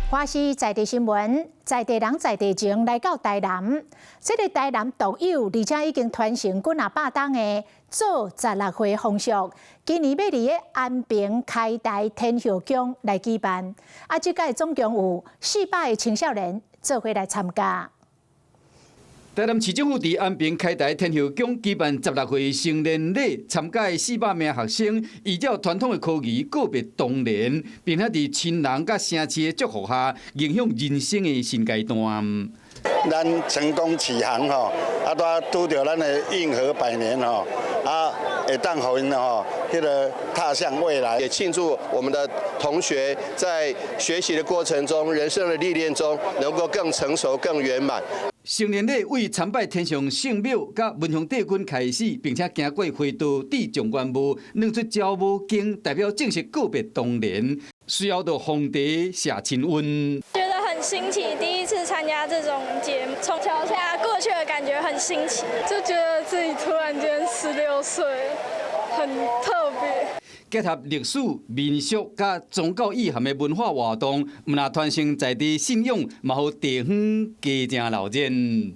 花是在地新聞，在地人在地情來到台南。這個台南獨有，而且已經傳承幾啊百年的做16歲風俗，今年要佇個安平開台天後宮來舉辦。這屆總共有400個青少年做伙來參加。台南市政府佇安平開台天後宮舉辦16歲成年禮，參加的400名學生，依照傳統的科儀告別童年，並且佇親人甲城市的祝福下，迎向人生的新階段。咱成功起航吼，拄着咱的運河100年吼，會當互因吼，迄個踏向未來。也慶祝我們的同學在學習的過程中、人生的歷練中，能夠更成熟、更圓滿。成年禮為參拜天上聖廟，甲文雄帝君開始，並且經過花道至狀元墓，弄出招母經，代表正式告別童年，需要到皇帝下親溫。覺得很新奇，第一次參加這種節目，從橋下過去的感覺很新奇，就覺得自己突然間16歲，很特別。結合歷史、民俗甲宗教意涵的文化活動，唔但傳承在地信仰，嘛互地方家庭留念。